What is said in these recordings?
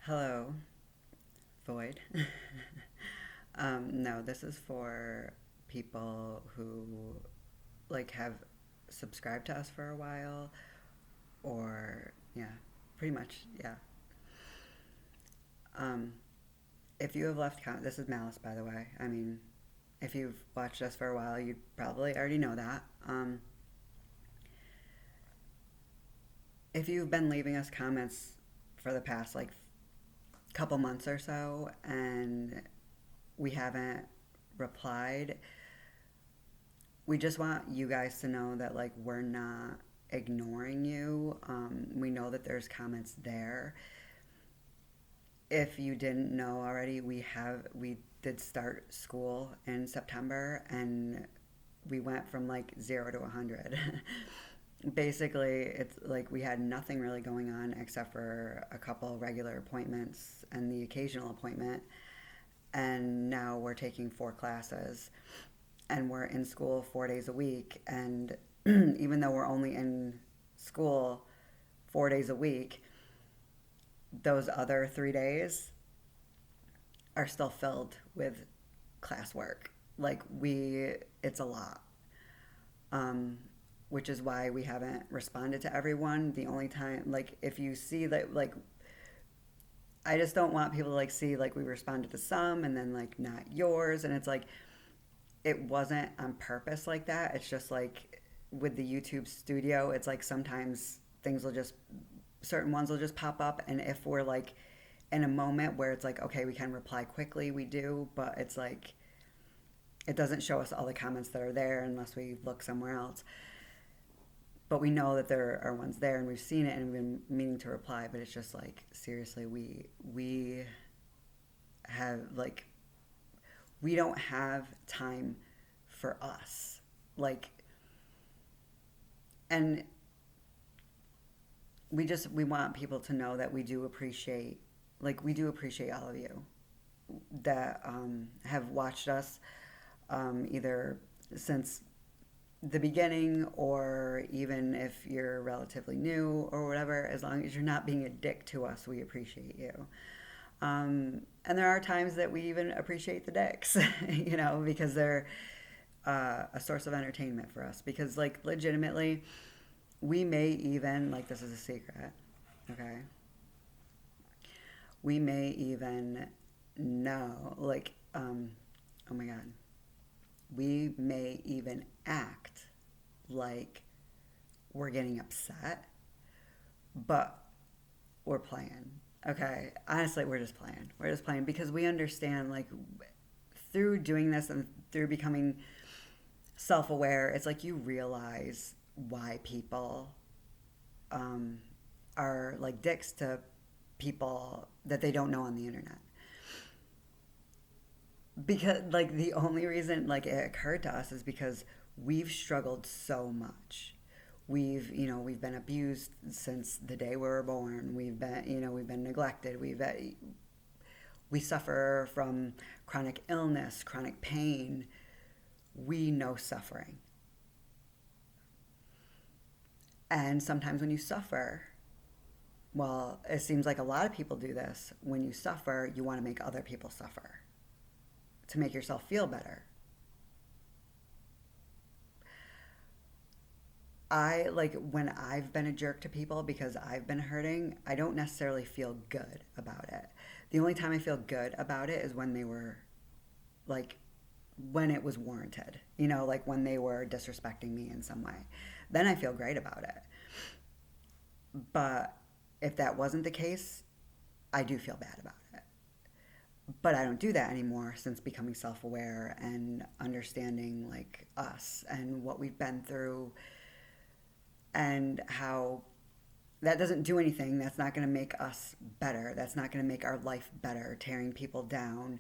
Hello, Void. No, this is for people who have subscribed to us for a while, or yeah, pretty much yeah. Um, if you have left this is Malice, by the way. I mean, if you've watched us for a while, you probably already know that. If you've been leaving us comments for the past couple months or so, and we haven't replied, we just want you guys to know that we're not ignoring you. We know that there's comments there. If you didn't know already, we did start school in September, and we went from 0 to 100. Basically, it's we had nothing really going on except for a couple regular appointments and the occasional appointment, and now we're taking 4 classes, and we're in school 4 days a week. And even though we're only in school 4 days a week, those other 3 days are still filled with classwork. It's a lot. Um, which is why we haven't responded to everyone. The only time, if you see that, I just don't want people to see we responded to some and then not yours. And it's it wasn't on purpose like that. It's just with the YouTube studio, it's sometimes things will just, certain ones will just pop up. And if we're in a moment where it's okay, we can reply quickly, we do. But it's it doesn't show us all the comments that are there unless we look somewhere else. But we know that there are ones there, and we've seen it, and we've been meaning to reply. But it's just seriously, we have we don't have time for us. And we want people to know that we do appreciate all of you that have watched us, either since the beginning, or even if you're relatively new or whatever. As long as you're not being a dick to us, we appreciate you. And there are times that we even appreciate the dicks, because they're a source of entertainment for us. Because legitimately, we may even, this is a secret, okay? We may even know, oh my God, we may even act like we're getting upset, but we're playing. Okay, honestly, we're just playing. We're just playing because we understand, through doing this and through becoming self-aware, it's you realize why people are dicks to people that they don't know on the internet. Because the only reason it occurred to us is because we've struggled so much. We've been abused since the day we were born. We've been neglected. We suffer from chronic illness, chronic pain. We know suffering. And sometimes when you suffer, well, it seems like a lot of people do this. When you suffer, you want to make other people suffer to make yourself feel better. When I've been a jerk to people because I've been hurting, I don't necessarily feel good about it. The only time I feel good about it is when they were when it was warranted, when they were disrespecting me in some way. Then I feel great about it. But if that wasn't the case, I do feel bad about it. But I don't do that anymore since becoming self-aware and understanding us and what we've been through, and how that doesn't do anything. That's not going to make us better. That's not going to make our life better, tearing people down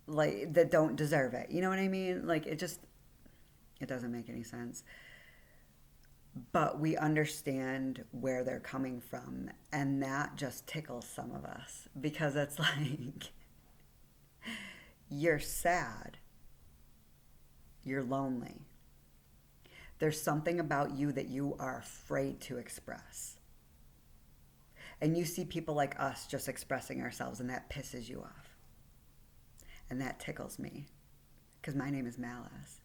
that don't deserve it. You know what I mean? It doesn't make any sense. But we understand where they're coming from, and that just tickles some of us because it's you're sad, you're lonely, there's something about you that you are afraid to express. And you see people like us just expressing ourselves, and that pisses you off. And that tickles me, because my name is Malice.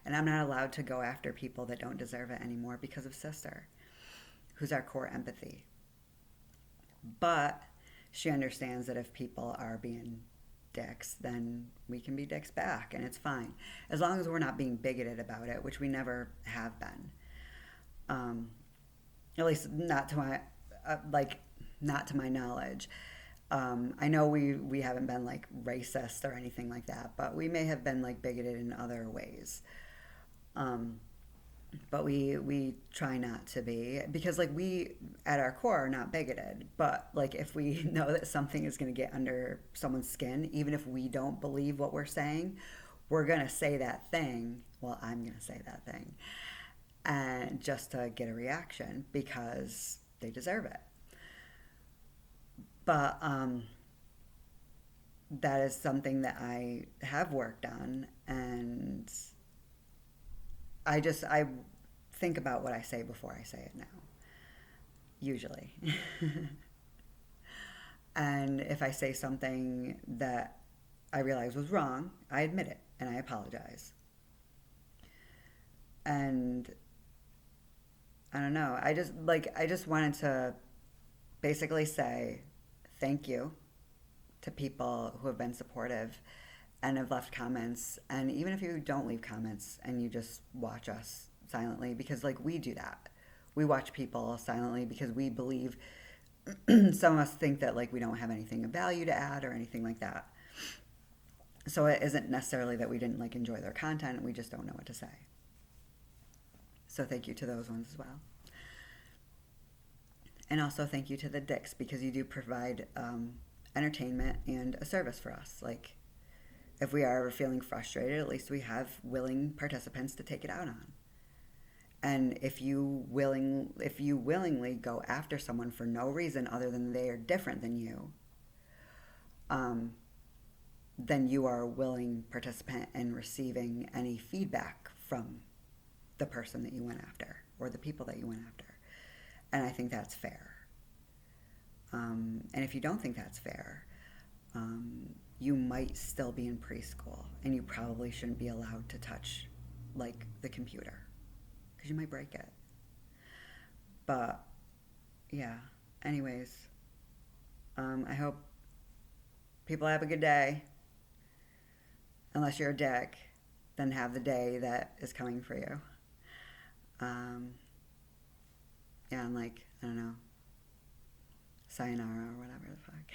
And I'm not allowed to go after people that don't deserve it anymore because of Sister, who's our core empathy. But she understands that if people are being dicks, then we can be dicks back, and it's fine. As long as we're not being bigoted about it, which we never have been. At least not to my, not to my knowledge. I know we haven't been like racist or anything like that, but we may have been like bigoted in other ways. But we try not to be, because like we at our core are not bigoted, but like if we know that something is going to get under someone's skin, even if we don't believe what we're saying, we're going to say that thing. Well, I'm going to say that thing, and just to get a reaction because they deserve it. But that is something that I have worked on, and I think about what I say before I say it now, usually. And if I say something that I realize was wrong, I admit it and I apologize. And I don't know, I just wanted to basically say thank you to people who have been supportive and have left comments. And even if you don't leave comments and you just watch us silently, because like we do that, we watch people silently because we believe some of us think that like we don't have anything of value to add or anything like that. So it isn't necessarily that we didn't like enjoy their content, we just don't know what to say. So thank you to those ones as well. And also thank you to the dicks, because you do provide entertainment and a service for us. Like, if we are ever feeling frustrated, at least we have willing participants to take it out on. And if you willingly go after someone for no reason other than they are different than you, then you are a willing participant in receiving any feedback from the person that you went after or the people that you went after. And I think that's fair. And if you don't think that's fair, you might still be in preschool, and you probably shouldn't be allowed to touch like the computer, because you might break it. But yeah, anyways, I hope people have a good day. Unless you're a dick, then have the day that is coming for you. Yeah, and like, I don't know, sayonara or whatever the fuck.